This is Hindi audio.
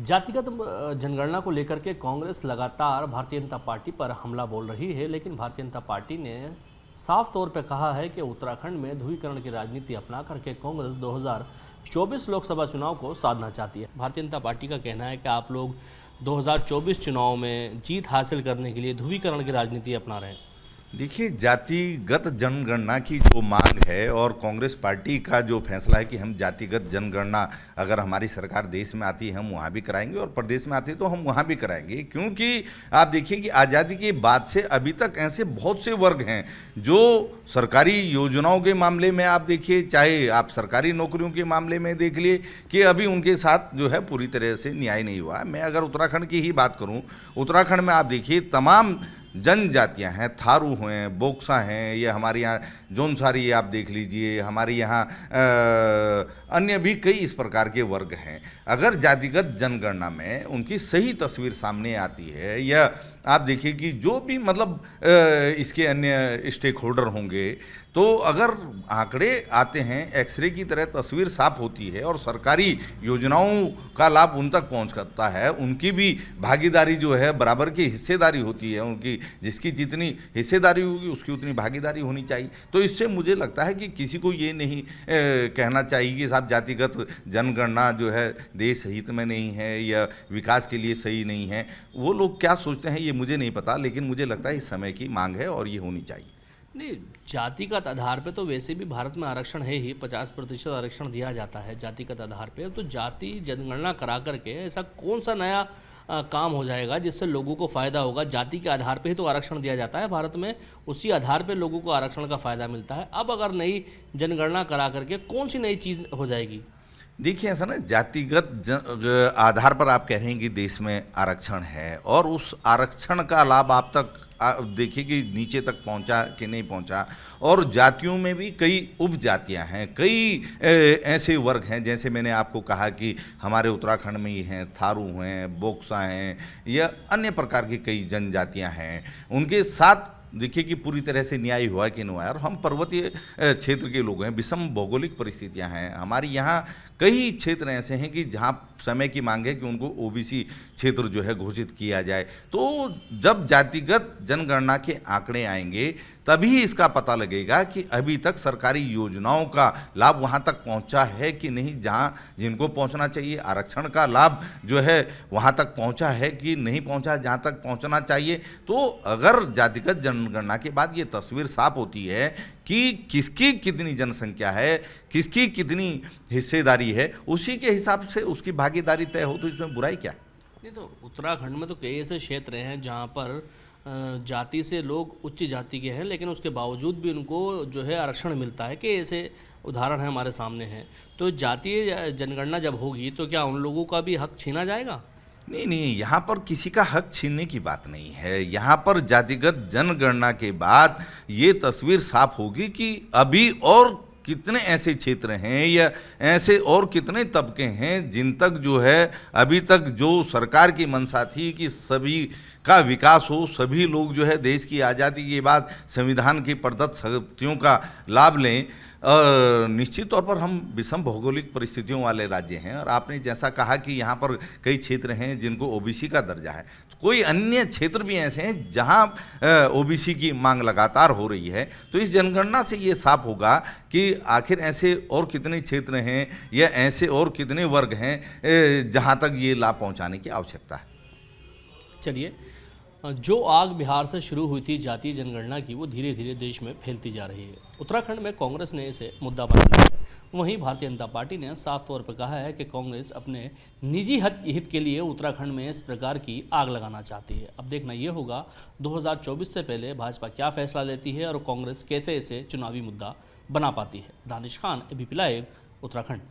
जातिगत जनगणना को लेकर के कांग्रेस लगातार भारतीय जनता पार्टी पर हमला बोल रही है, लेकिन भारतीय जनता पार्टी ने साफ तौर पर कहा है कि उत्तराखंड में ध्रुवीकरण की राजनीति अपना करके कांग्रेस 2024 लोकसभा चुनाव को साधना चाहती है। भारतीय जनता पार्टी का कहना है कि आप लोग 2024 चुनाव में जीत हासिल करने के लिए ध्रुवीकरण की राजनीति अपना रहे हैं। देखिए, जातिगत जनगणना की जो मांग है और कांग्रेस पार्टी का जो फैसला है कि हम जातिगत जनगणना अगर हमारी सरकार देश में आती है हम वहाँ भी कराएंगे और प्रदेश में आती है तो हम वहाँ भी कराएंगे, क्योंकि आप देखिए कि आज़ादी के बाद से अभी तक ऐसे बहुत से वर्ग हैं जो सरकारी योजनाओं के मामले में आप देखिए, चाहे आप सरकारी नौकरियों के मामले में देख लिए कि अभी उनके साथ जो है पूरी तरह से न्याय नहीं हुआ। मैं अगर उत्तराखंड की ही बात करूँ, उत्तराखंड में आप देखिए तमाम जनजातियां हैं, थारू हैं, बोक्सा हैं, ये हमारे यहाँ जौनसारी आप देख लीजिए, हमारे यहाँ अन्य भी कई इस प्रकार के वर्ग हैं। अगर जातिगत जनगणना में उनकी सही तस्वीर सामने आती है या आप देखिए कि जो भी मतलब इसके अन्य स्टेक होल्डर होंगे, तो अगर आंकड़े आते हैं, एक्सरे की तरह तस्वीर साफ होती है और सरकारी योजनाओं का लाभ उन तक पहुंच करता है, उनकी भी भागीदारी जो है बराबर की हिस्सेदारी होती है, उनकी जिसकी जितनी हिस्सेदारी होगी उसकी उतनी भागीदारी होनी चाहिए। तो इससे मुझे लगता है कि किसी को ये नहीं कहना चाहिए कि साहब जातिगत जनगणना जो है देश हित में नहीं है या विकास के लिए सही नहीं है। वो लोग क्या सोचते हैं ये मुझे नहीं पता, लेकिन मुझे लगता है इस समय की मांग है और ये होनी चाहिए। नहीं, जातिगत आधार पे तो वैसे भी भारत में आरक्षण है ही, 50% आरक्षण दिया जाता है जातिगत आधार पे। तो जाति जनगणना करा करके ऐसा कौन सा नया काम हो जाएगा जिससे लोगों को फ़ायदा होगा? जाति के आधार पे ही तो आरक्षण दिया जाता है भारत में, उसी आधार पे लोगों को आरक्षण का फ़ायदा मिलता है। अब अगर नई जनगणना करा करके कौन सी नई चीज़ हो जाएगी? देखिए, ऐसा ना जातिगत आधार पर आप कह रहे हैं कि देश में आरक्षण है और उस आरक्षण का लाभ आप तक देखिए कि नीचे तक पहुंचा कि नहीं पहुंचा। और जातियों में भी कई उपजातियां हैं, कई ऐसे वर्ग हैं, जैसे मैंने आपको कहा कि हमारे उत्तराखंड में ही हैं, थारू हैं, बोक्सा हैं या अन्य प्रकार की कई जनजातियां हैं। उनके साथ देखिए कि पूरी तरह से न्याय हुआ कि नहीं हुआ। और हम पर्वतीय क्षेत्र के लोग हैं, विषम भौगोलिक परिस्थितियां हैं हमारी यहाँ। कई क्षेत्र ऐसे हैं कि जहाँ समय की मांग है कि उनको ओबीसी क्षेत्र जो है घोषित किया जाए। तो जब जातिगत जनगणना के आंकड़े आएंगे तभी इसका पता लगेगा कि अभी तक सरकारी योजनाओं का लाभ वहाँ तक पहुँचा है कि नहीं, जहाँ जिनको पहुँचना चाहिए। आरक्षण का लाभ जो है वहाँ तक पहुँचा है कि नहीं पहुँचा जहाँ तक पहुँचना चाहिए। तो अगर जातिगत जनगणना के बाद ये तस्वीर साफ होती है कि किसकी कितनी जनसंख्या है, किसकी कितनी हिस्सेदारी है, उसी के हिसाब से उसकी भागीदारी तय हो, तो इसमें बुराई क्या? नहीं, तो उत्तराखंड में तो कई ऐसे क्षेत्र हैं जहाँ पर जाति से लोग उच्च जाति के हैं, लेकिन उसके बावजूद भी उनको जो है आरक्षण मिलता है। कि ऐसे उदाहरण है हमारे सामने हैं। तो जातीय जनगणना जब होगी तो क्या उन लोगों का भी हक छीना जाएगा? नहीं, यहाँ पर किसी का हक छीनने की बात नहीं है। यहाँ पर जातिगत जनगणना के बाद ये तस्वीर साफ होगी कि अभी और कितने ऐसे क्षेत्र हैं या ऐसे और कितने तबके हैं जिन तक जो है अभी तक जो सरकार की मंशा थी कि सभी का विकास हो, सभी लोग जो है देश की आज़ादी के बाद संविधान की प्रदत्त शक्तियों का लाभ लें। निश्चित तौर पर हम विषम भौगोलिक परिस्थितियों वाले राज्य हैं और आपने जैसा कहा कि यहाँ पर कई क्षेत्र हैं जिनको ओबीसी का दर्जा है, तो कोई अन्य क्षेत्र भी ऐसे हैं जहाँ ओबीसी की मांग लगातार हो रही है। तो इस जनगणना से ये साफ होगा कि आखिर ऐसे और कितने क्षेत्र हैं या ऐसे और कितने वर्ग हैं जहाँ तक ये लाभ पहुँचाने की आवश्यकता है। चलिए, जो आग बिहार से शुरू हुई थी जातीय जनगणना की, वो धीरे धीरे देश में फैलती जा रही है। उत्तराखंड में कांग्रेस ने इसे मुद्दा बना लिया है। वहीं भारतीय जनता पार्टी ने साफ तौर पर कहा है कि कांग्रेस अपने निजी हित के लिए उत्तराखंड में इस प्रकार की आग लगाना चाहती है। अब देखना ये होगा 2024 से पहले भाजपा क्या फैसला लेती है और कांग्रेस कैसे इसे चुनावी मुद्दा बना पाती है। Danish Khan, ABP live, Uttarakhand.